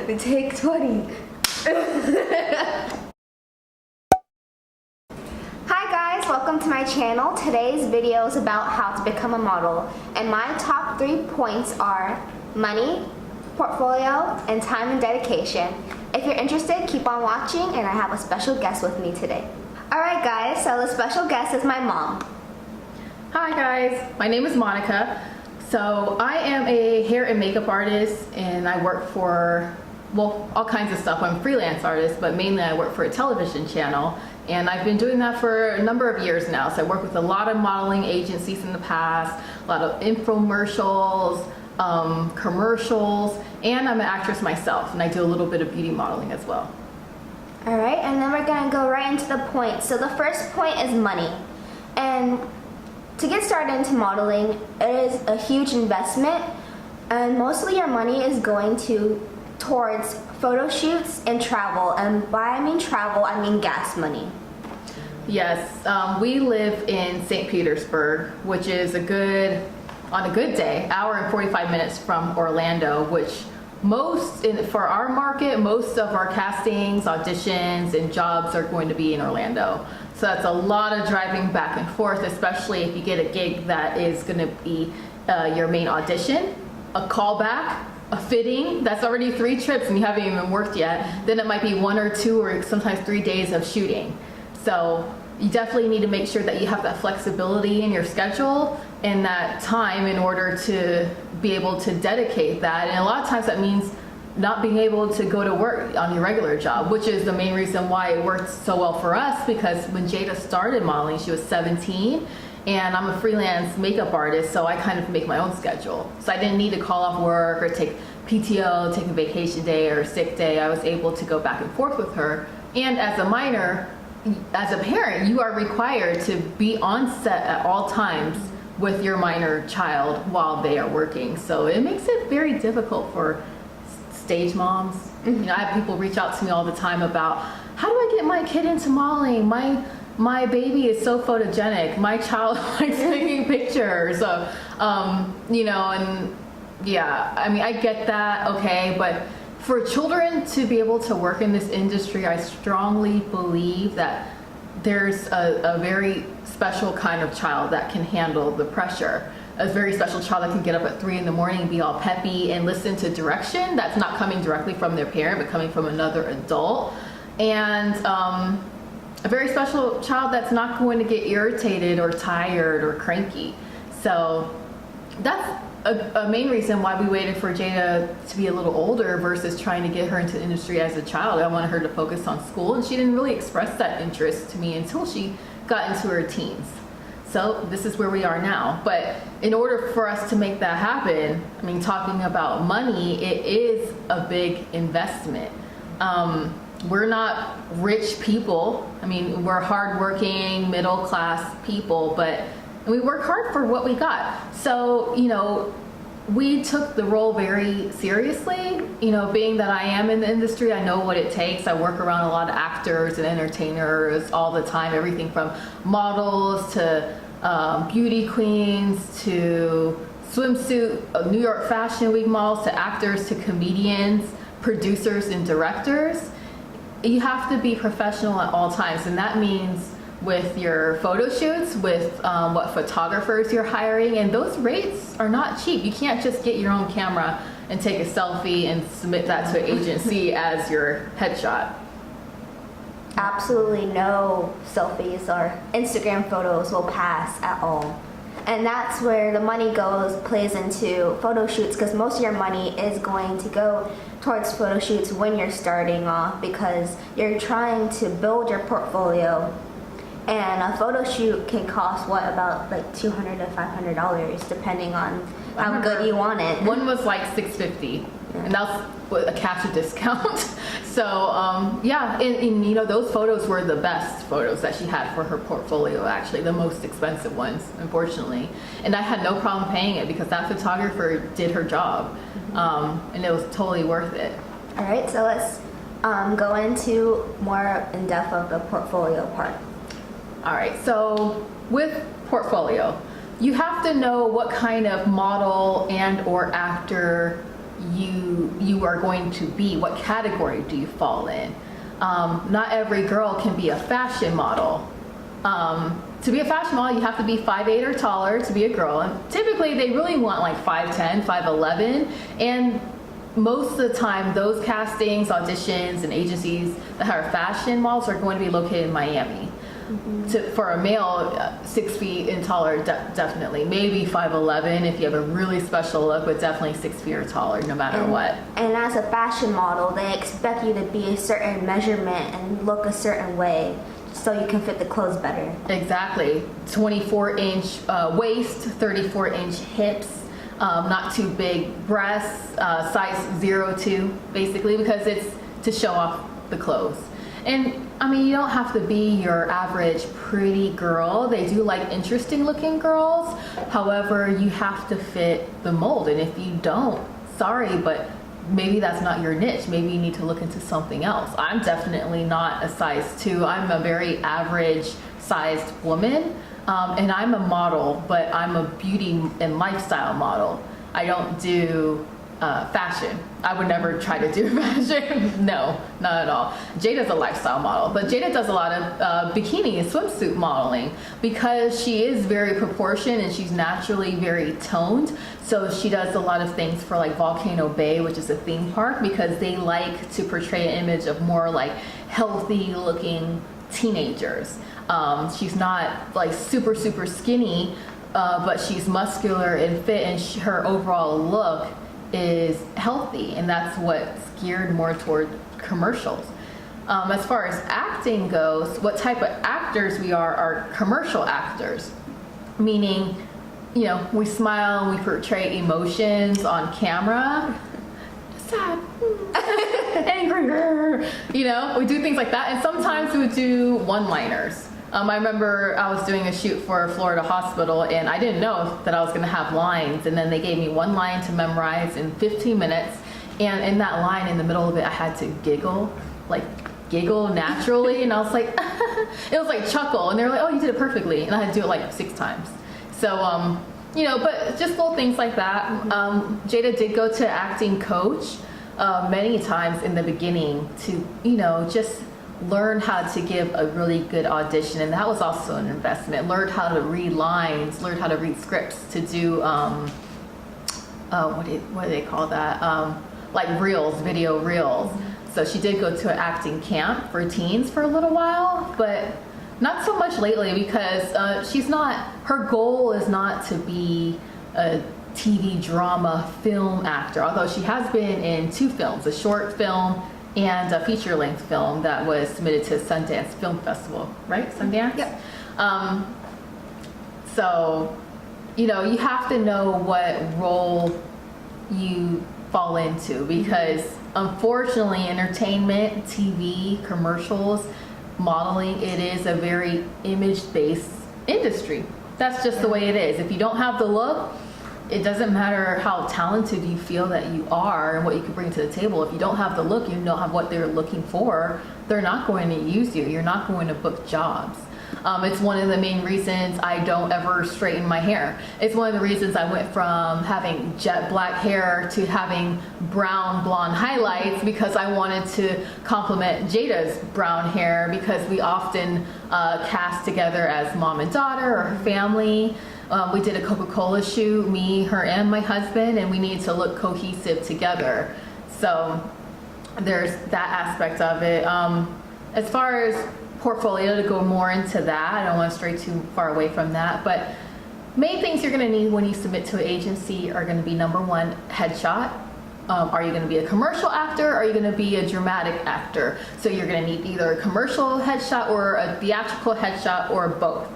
Take 20. Hi guys, welcome to my channel. Today's video is about how to become a model, and my top 3 points are money, portfolio, and time and dedication. If you're interested, keep on watching, and I have a special guest with me today. Alright guys, so the special guest is my mom. Hi guys, my name is Monica. So I am a hair and makeup artist, and I work for, well, all kinds of stuff. I'm a freelance artist, but mainly I work for a television channel, and I've been doing that for a number of years now. So I work with a lot of modeling agencies in the past, a lot of infomercials, commercials, and I'm an actress myself, and I do a little bit of beauty modeling as well. Alright, and then we're gonna go right into the point. So the first point is money. And to get started into modeling, it is a huge investment, and mostly your money is going towards photo shoots and travel. And by I mean travel, I mean gas money. Yes, we live in St. Petersburg, which is on a good day, hour and 45 minutes from Orlando, which for our market, most of our castings, auditions, and jobs are going to be in Orlando. So that's a lot of driving back and forth, especially if you get a gig that is going to be your main audition, a callback, a fitting. That's already 3 trips and you haven't even worked yet. Then it might be 1 or 2 or sometimes 3 days of shooting. So you definitely need to make sure that you have that flexibility in your schedule and that time in order to be able to dedicate that. And a lot of times that means not being able to go to work on your regular job, which is the main reason why it worked so well for us, because when Jada started modeling, she was 17, and I'm a freelance makeup artist, so I kind of make my own schedule. So I didn't need to call off work or take PTO, take a vacation day or a sick day. I was able to go back and forth with her. And as a minor, as a parent, you are required to be on set at all times with your minor child while they are working. So it makes it very difficult for stage moms. You know, I have people reach out to me all the time about, how do I get my kid into modeling? My baby is so photogenic. My child likes taking pictures of, you know, and yeah, I mean, I get that, okay, but for children to be able to work in this industry, I strongly believe that there's a very special kind of child that can handle the pressure. A very special child that can get up at 3 in the morning and be all peppy and listen to direction that's not coming directly from their parent, but coming from another adult. And a very special child that's not going to get irritated or tired or cranky. So that's a main reason why we waited for Jada to be a little older versus trying to get her into the industry as a child. I wanted her to focus on school, and she didn't really express that interest to me until she got into her teens. So this is where we are now. But in order for us to make that happen, I mean, talking about money, it is a big investment. We're not rich people. I mean, we're hardworking, middle-class people, but we work hard for what we got. So, you know, we took the role very seriously. You know, being that I am in the industry, I know what it takes. I work around a lot of actors and entertainers all the time, everything from models to beauty queens to swimsuit, New York Fashion Week models to actors to comedians, producers and directors. You have to be professional at all times, and that means with your photo shoots, with what photographers you're hiring, and those rates are not cheap. You can't just get your own camera and take a selfie and submit that to an agency as your headshot. Absolutely no selfies or Instagram photos will pass at all. And that's where the money plays into photo shoots, because most of your money is going to go towards photo shoots when you're starting off, because you're trying to build your portfolio. And a photo shoot can cost about like $200 to $500 depending on how good you want it. One was like $650, and that's a capture discount. So yeah, and you know, those photos were the best photos that she had for her portfolio, actually the most expensive ones, unfortunately. And I had no problem paying it because that photographer did her job, and it was totally worth it. All right, so let's go into more in depth of the portfolio part. All right, so with portfolio, you have to know what kind of model and or actor you are going to be, what category do you fall in. Not every girl can be a fashion model. To be a fashion model, you have to be 5'8" or taller to be a girl. And typically, they really want like 5'10", 5'11", and most of the time, those castings, auditions, and agencies that hire fashion models are going to be located in Miami. For a male, 6 feet and taller, definitely. Maybe 5'11" if you have a really special look, but definitely 6 feet or taller, no matter what. And as a fashion model, they expect you to be a certain measurement and look a certain way so you can fit the clothes better. Exactly. 24-inch waist, 34-inch hips, not too big breasts, size 0-2, basically, because it's to show off the clothes. And I mean, you don't have to be your average pretty girl. They do like interesting looking girls. However, you have to fit the mold. And if you don't, sorry, but maybe that's not your niche. Maybe you need to look into something else. I'm definitely not a size 2. I'm a very average sized woman. And I'm a model, but I'm a beauty and lifestyle model. I don't do fashion. I would never try to do fashion. No, not at all. Jada's a lifestyle model, but Jada does a lot of bikini and swimsuit modeling because she is very proportioned and she's naturally very toned. So she does a lot of things for like Volcano Bay, which is a theme park, because they like to portray an image of more like healthy looking teenagers. She's not like super skinny, but she's muscular and fit, and her overall look is healthy, and that's what's geared more toward commercials. As far as acting goes, what type of actors we are commercial actors, meaning, you know, we smile and we portray emotions on camera. Sad, angry, you know, we do things like that, and sometimes we would do one-liners. I remember I was doing a shoot for Florida Hospital, and I didn't know that I was going to have lines, and then they gave me one line to memorize in 15 minutes, and in that line, in the middle of it, I had to giggle naturally, and I was like, it was like chuckle, and they were like, oh, you did it perfectly, and I had to do it like 6 times. So, you know, but just little things like that. Jada did go to acting coach many times in the beginning to, you know, just learn how to give a really good audition, and that was also an investment. Learned how to read lines, learned how to read scripts to do what do they call that? Like reels, video reels. So she did go to an acting camp for teens for a little while, but not so much lately because she's not. Her goal is not to be a TV drama film actor, although she has been in 2 films, a short film and a feature-length film that was submitted to Sundance Film Festival, right? Sundance? Yep. So, you know, you have to know what role you fall into, because unfortunately, entertainment, TV, commercials, modeling, it is a very image-based industry. That's just the way it is. If you don't have the look, it doesn't matter how talented you feel that you are and what you can bring to the table. If you don't have the look, you don't have what they're looking for, they're not going to use you. You're not going to book jobs. It's one of the main reasons I don't ever straighten my hair. It's one of the reasons I went from having jet black hair to having brown blonde highlights, because I wanted to complement Jada's brown hair, because we often cast together as mom and daughter or her family. We did a Coca-Cola shoot, me, her, and my husband, and we needed to look cohesive together. So there's that aspect of it. As far as portfolio, to go more into that, I don't want to stray too far away from that, but main things you're going to need when you submit to an agency are going to be, number 1, headshot. Are you going to be a commercial actor? Or are you going to be a dramatic actor? So you're going to need either a commercial headshot or a theatrical headshot, or both.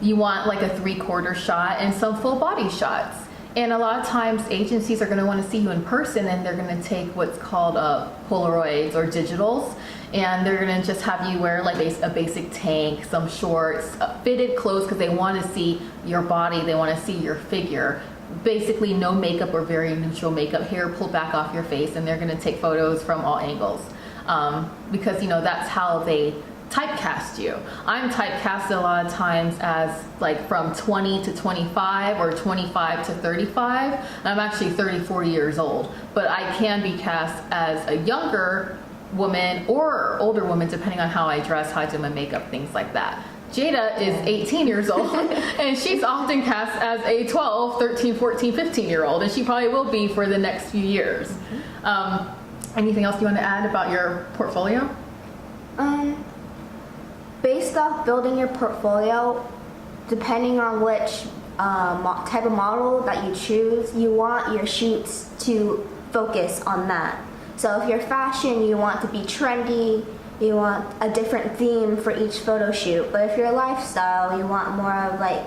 You want like a 3/4 shot and some full body shots. And a lot of times agencies are going to want to see you in person, and they're going to take what's called Polaroids or digitals, and they're going to just have you wear like a basic tank, some shorts, fitted clothes, because they want to see your body, they want to see your figure. Basically no makeup or very neutral makeup, hair pulled back off your face, and they're going to take photos from all angles, because, you know, that's how they typecast you. I'm typecasted a lot of times as like from 20 to 25 or 25 to 35. I'm actually 34 years old, but I can be cast as a younger woman or older woman depending on how I dress, how I do my makeup, things like that. Jada is 18 years old and she's often cast as a 12, 13, 14, 15-year-old, and she probably will be for the next few years. Anything else you want to add about your portfolio? Based off building your portfolio, depending on which type of model that you choose, you want your shoots to focus on that. So if you're fashion, you want to be trendy, you want a different theme for each photo shoot. But if you're lifestyle, you want more of like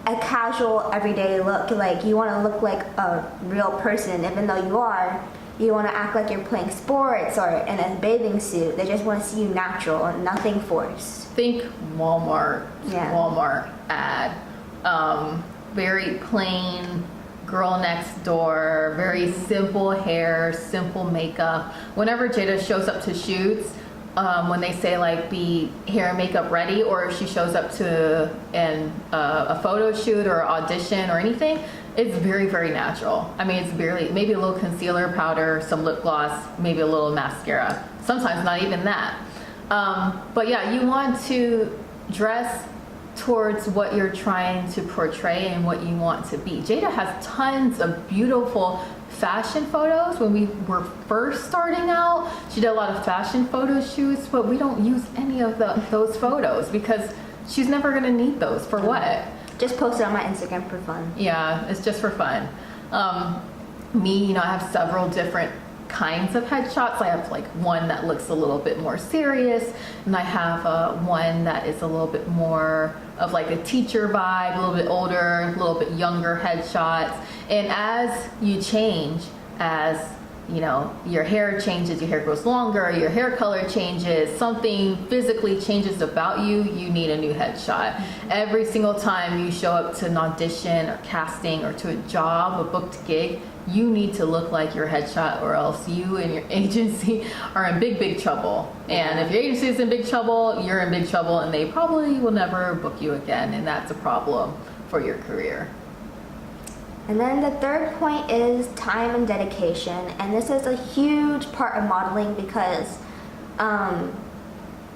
a casual everyday look. Like you want to look like a real person, even though you are. You want to act like you're playing sports or in a bathing suit. They just want to see you natural and nothing forced. Think Walmart, Yeah. Walmart ad. Very plain, girl next door, very simple hair, simple makeup. Whenever Jada shows up to shoots, when they say like be hair and makeup ready, or if she shows up to a photo shoot or audition or anything, it's very, very natural. I mean, it's barely, maybe a little concealer, powder, some lip gloss, maybe a little mascara. Sometimes not even that. But yeah, you want to dress towards what you're trying to portray and what you want to be. Jada has tons of beautiful fashion photos. When we were first starting out, she did a lot of fashion photo shoots, but we don't use any of those photos because she's never gonna need those for what? Just post it on my Instagram for fun. Yeah, it's just for fun. Me, I have several different kinds of headshots. I have like one that looks a little bit more serious, and I have one that is a little bit more of like a teacher vibe, a little bit older, a little bit younger headshots. And as you change, as your hair changes, your hair grows longer, your hair color changes, something physically changes about you, you need a new headshot. Every single time you show up to an audition or casting or to a job, a booked gig, you need to look like your headshot, or else you and your agency are in big, big trouble. And if your agency is in big trouble, you're in big trouble, and they probably will never book you again, and that's a problem for your career. And then the third point is time and dedication. And this is a huge part of modeling because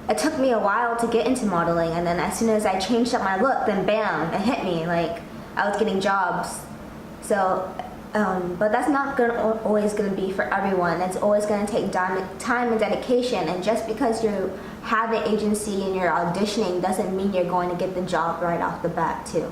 it took me a while to get into modeling. And then as soon as I changed up my look, then bam, it hit me. Like I was getting jobs. So, but that's not always going to be for everyone. It's always going to take time and dedication. And just because you have an agency and you're auditioning doesn't mean you're going to get the job right off the bat too.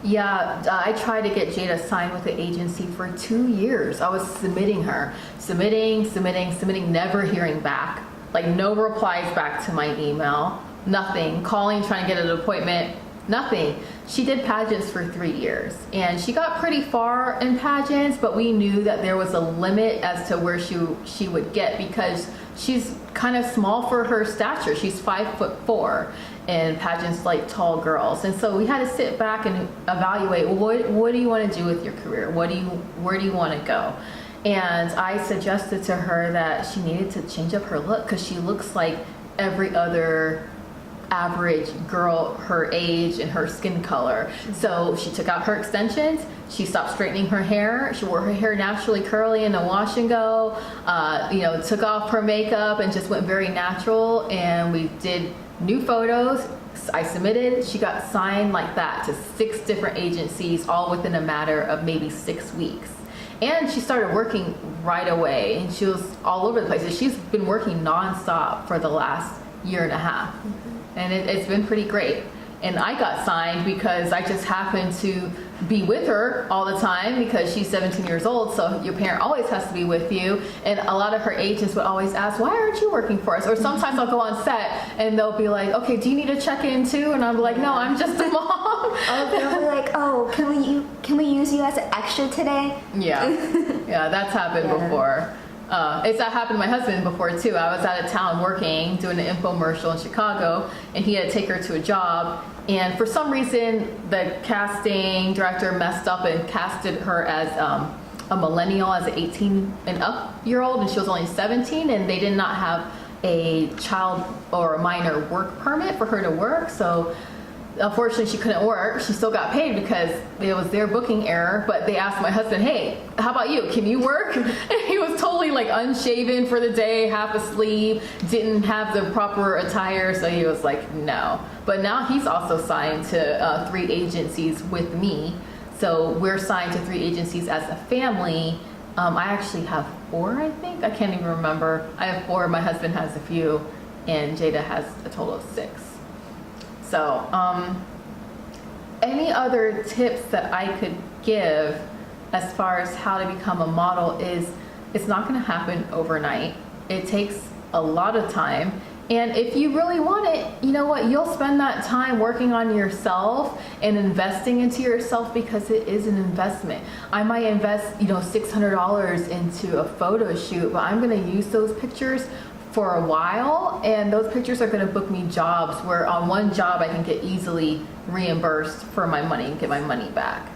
Yeah, I tried to get Jada signed with the agency for 2 years. I was submitting her, submitting, never hearing back. Like no replies back to my email, nothing. Calling, trying to get an appointment, nothing. She did pageants for 3 years and she got pretty far in pageants, but we knew that there was a limit as to where she would get because she's kind of small for her stature. She's 5'4". And pageants like tall girls, and so we had to sit back and evaluate, well, what do you want to do with your career? Where do you want to go? And I suggested to her that she needed to change up her look because she looks like every other average girl her age and her skin color. So she took out her extensions, she stopped straightening her hair, she wore her hair naturally curly in a wash and go, took off her makeup and just went very natural, and we did new photos. I submitted, she got signed like that to 6 different agencies, all within a matter of maybe 6 weeks. And she started working right away, and she was all over the place. She's been working nonstop for the last year and a half. And it's been pretty great. And I got signed because I just happened to be with her all the time because she's 17 years old, so your parent always has to be with you. And a lot of her agents would always ask, why aren't you working for us? Or sometimes I'll go on set and they'll be like, okay, do you need to check in too? And I'm like, no, I'm just a mom. Oh, they'll be like, oh, can we use you as an extra today? Yeah, that's happened before. It's happened to my husband before too. I was out of town working, doing an infomercial in Chicago, and he had to take her to a job. And for some reason, the casting director messed up and casted her as a millennial, as an 18 and up year old, and she was only 17, and they did not have a child or a minor work permit for her to work. So unfortunately she couldn't work. She still got paid because it was their booking error, but they asked my husband, hey, how about you? Can you work? And he was totally like unshaven for the day, half asleep, didn't have the proper attire. So he was like, no. But now he's also signed to 3 agencies with me. So we're signed to 3 agencies as a family. I actually have 4, I think. I can't even remember. I have 4, my husband has a few, and Jada has a total of 6. So, any other tips that I could give as far as how to become a model is it's not going to happen overnight. It takes a lot of time. And if you really want it, you know what? You'll spend that time working on yourself and investing into yourself because it is an investment. I might invest, $600 into a photo shoot, but I'm going to use those pictures for a while, and those pictures are going to book me jobs where on one job I can get easily reimbursed for my money and get my money back.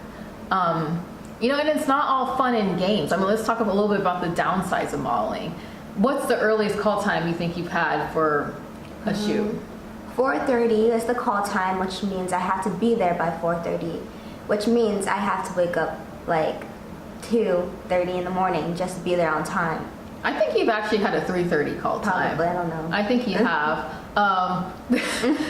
And it's not all fun and games. I mean, let's talk a little bit about the downsides of modeling. What's the earliest call time you think you've had for a shoot? 4:30 is the call time, which means I have to be there by 4:30, which means I have to wake up like 2:30 in the morning just to be there on time. I think you've actually had a 3:30 call time. Probably, I don't know. I think you have.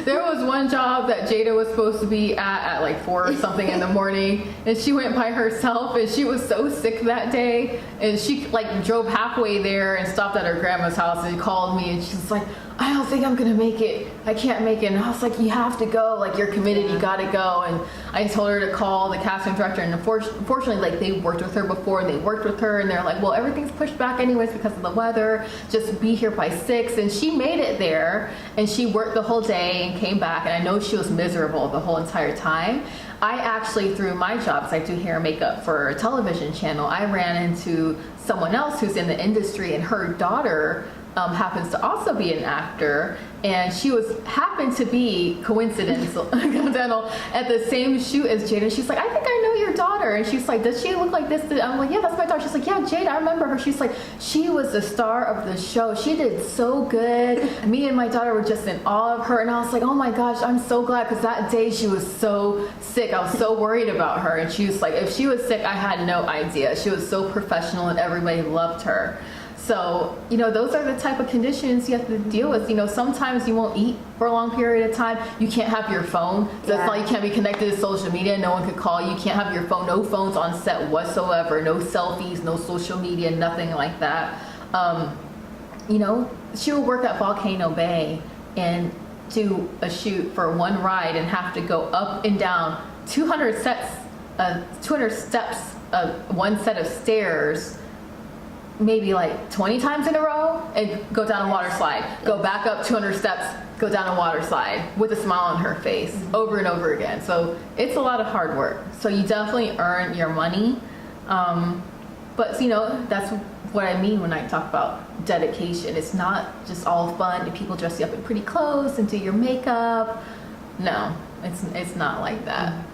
There was one job that Jada was supposed to be at like 4 or something in the morning, and she went by herself, and she was so sick that day, and she like drove halfway there and stopped at her grandma's house and called me, and she's like, I don't think I'm gonna make it. I can't make it. And I was like, you have to go. Like, you're committed. You gotta go. And I told her to call the casting director. And unfortunately, like, they worked with her before. And they worked with her. And they're like, well, everything's pushed back anyways because of the weather. Just be here by 6. And she made it there. And she worked the whole day and came back. And I know she was miserable the whole entire time. I actually, through my jobs, I do hair and makeup for a television channel. I ran into someone else who's in the industry, and her daughter happens to also be an actor, and she happened to be coincidental at the same shoot as Jada. She's like, I think I know your daughter, and she's like, does she look like this? I'm like, yeah, that's my daughter. She's like, yeah, Jada, I remember her. She's like, she was the star of the show. She did so good. Me and my daughter were just in awe of her, and I was like, oh my gosh, I'm so glad, because that day she was so sick. I was so worried about her, and she was like, if she was sick, I had no idea. She was so professional, and everybody loved her. So, those are the type of conditions you have to deal with. Sometimes you won't eat for a long period of time. You can't have your phone. So that's why you can't be connected to social media. No one could call you. You can't have your phone. No phones on set whatsoever. No selfies, no social media, nothing like that. She will work at Volcano Bay and do a shoot for one ride and have to go up and down 200 steps, one set of stairs, maybe like 20 times in a row, and go down a water slide, go back up 200 steps, go down a water slide with a smile on her face over and over again. So it's a lot of hard work. So you definitely earn your money. But that's what I mean when I talk about dedication. It's not just all fun and people dress you up in pretty clothes and do your makeup. No, it's not like that.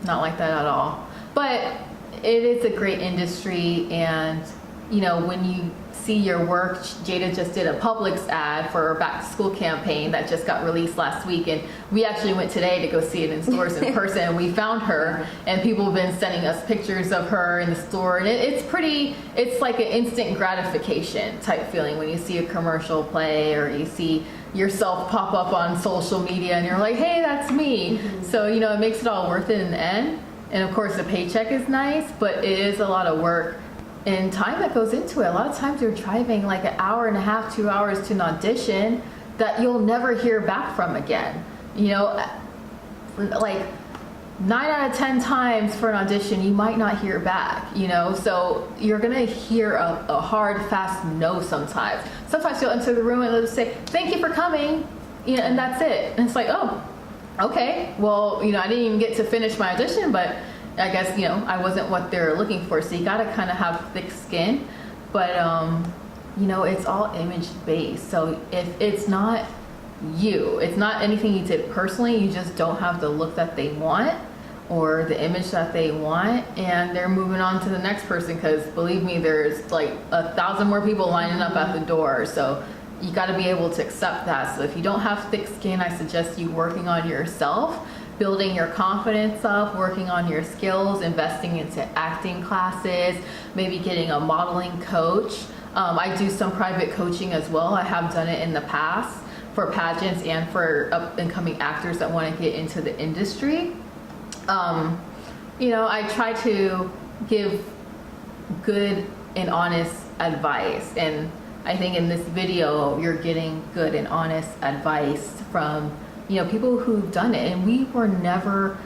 Not like that at all. But it is a great industry, and when you see your work, Jada just did a Publix ad for her back to school campaign that just got released last week, and we actually went today to go see it in stores in person, and we found her, and people have been sending us pictures of her in the store, and it's like an instant gratification type feeling when you see a commercial play or you see yourself pop up on social media and you're like, hey, that's me. So it makes it all worth it in the end. And of course the paycheck is nice, but it is a lot of work and time that goes into it. A lot of times you're driving like an hour and a half, 2 hours to an audition that you'll never hear back from again. Like 9 out of 10 times for an audition, you might not hear back, so you're gonna hear a hard, fast no sometimes. Sometimes you'll enter the room and they'll just say, thank you for coming, and that's it. And it's like, oh, okay, well, I didn't even get to finish my audition, but I guess, I wasn't what they're looking for. So you got to kind of have thick skin, but, it's all image based. So if it's not you, it's not anything you did personally, you just don't have the look that they want or the image that they want, and they're moving on to the next person, because believe me, there's like 1,000 more people lining up at the door. So you got to be able to accept that. So if you don't have thick skin, I suggest you working on yourself, building your confidence up, working on your skills, investing into acting classes, maybe getting a modeling coach. I do some private coaching as well. I have done it in the past for pageants and for up and coming actors that want to get into the industry. You know, I try to give good and honest advice, and I think in this video you're getting good and honest advice from, you know, people who've done it, and we were never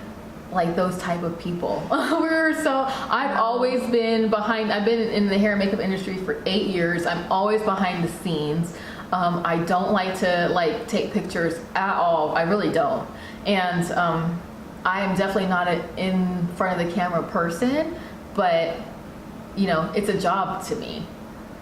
like those type of people. I've always been behind. I've been in the hair and makeup industry for 8 years. I'm always behind the scenes. I don't like to take pictures at all. I really don't. And I am definitely not an in front of the camera person, but you know, it's a job to me.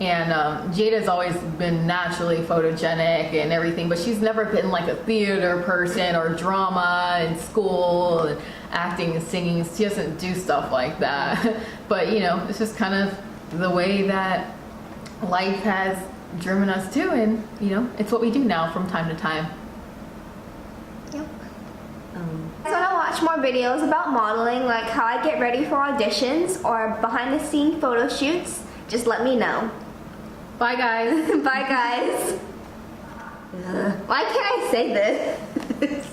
And Jada's always been naturally photogenic and everything, but she's never been like a theater person or drama in school and acting and singing. She doesn't do stuff like that. But you know, it's just kind of the way that life has driven us to, and you know, it's what we do now from time to time. Yep. If you want to watch more videos about modeling, like how I get ready for auditions or behind the scene photo shoots, just let me know. Bye guys. Bye guys. Why can't I say this?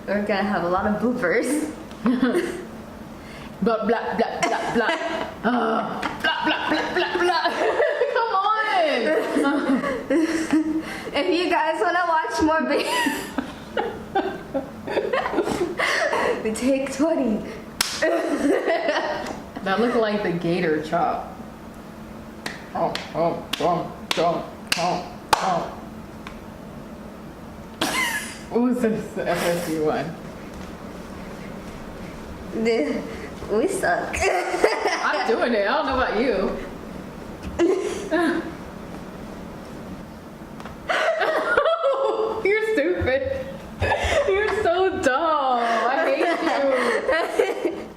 We're gonna have a lot of bloopers. Blah blah blah blah blah. Blah blah blah blah blah. Come on. If you guys want to watch more videos, take 20. That looked like the gator chop. What was this? The FSU one? We suck. I'm doing it. I don't know about you. You're stupid. You're so dumb. I hate you.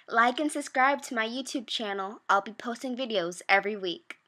Like and subscribe to my YouTube channel. I'll be posting videos every week.